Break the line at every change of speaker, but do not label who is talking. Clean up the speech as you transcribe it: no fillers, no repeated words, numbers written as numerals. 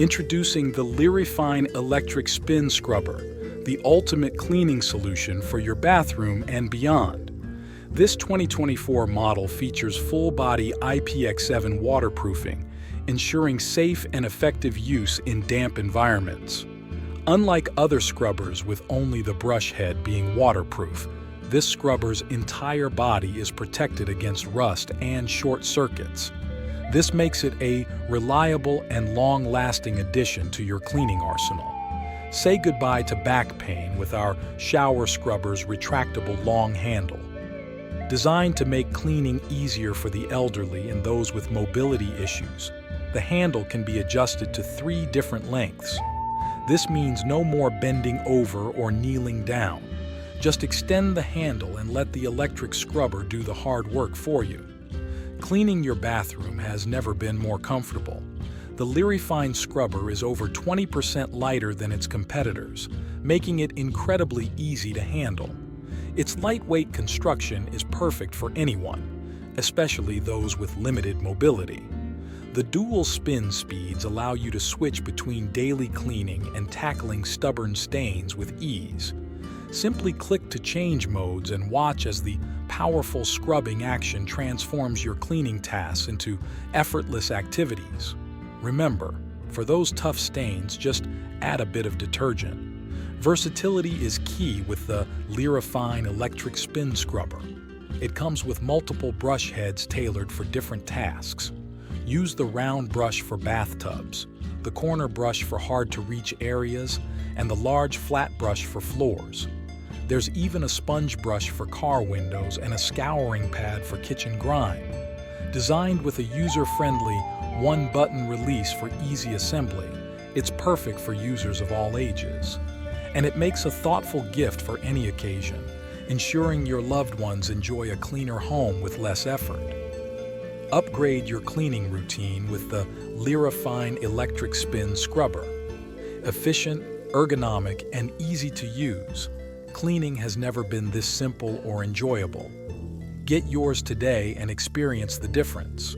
Introducing the LyriFine Electric Spin Scrubber, the ultimate cleaning solution for your bathroom and beyond. This 2024 model features full-body IPX7 waterproofing, ensuring safe and effective use in damp environments. Unlike other scrubbers with only the brush head being waterproof, this scrubber's entire body is protected against rust and short circuits. This makes it a reliable and long-lasting addition to your cleaning arsenal. Say goodbye to back pain with our shower scrubber's retractable long handle. Designed to make cleaning easier for the elderly and those with mobility issues, the handle can be adjusted to 3 different lengths. This means no more bending over or kneeling down. Just extend the handle and let the electric scrubber do the hard work for you. Cleaning your bathroom has never been more comfortable. The LyriFine scrubber is over 20% lighter than its competitors, making it incredibly easy to handle. Its lightweight construction is perfect for anyone, especially those with limited mobility. The dual spin speeds allow you to switch between daily cleaning and tackling stubborn stains with ease. Simply click to change modes and watch as the powerful scrubbing action transforms your cleaning tasks into effortless activities. Remember, for those tough stains, just add a bit of detergent. Versatility is key with the LyriFine Electric Spin Scrubber. It comes with multiple brush heads tailored for different tasks. Use the round brush for bathtubs, the corner brush for hard-to-reach areas, and the large flat brush for floors. There's even a sponge brush for car windows and a scouring pad for kitchen grime. Designed with a user-friendly one-button release for easy assembly, it's perfect for users of all ages. And it makes a thoughtful gift for any occasion, ensuring your loved ones enjoy a cleaner home with less effort. Upgrade your cleaning routine with the LyriFine Electric Spin Scrubber. Efficient, ergonomic, and easy to use, cleaning has never been this simple or enjoyable. Get yours today and experience the difference.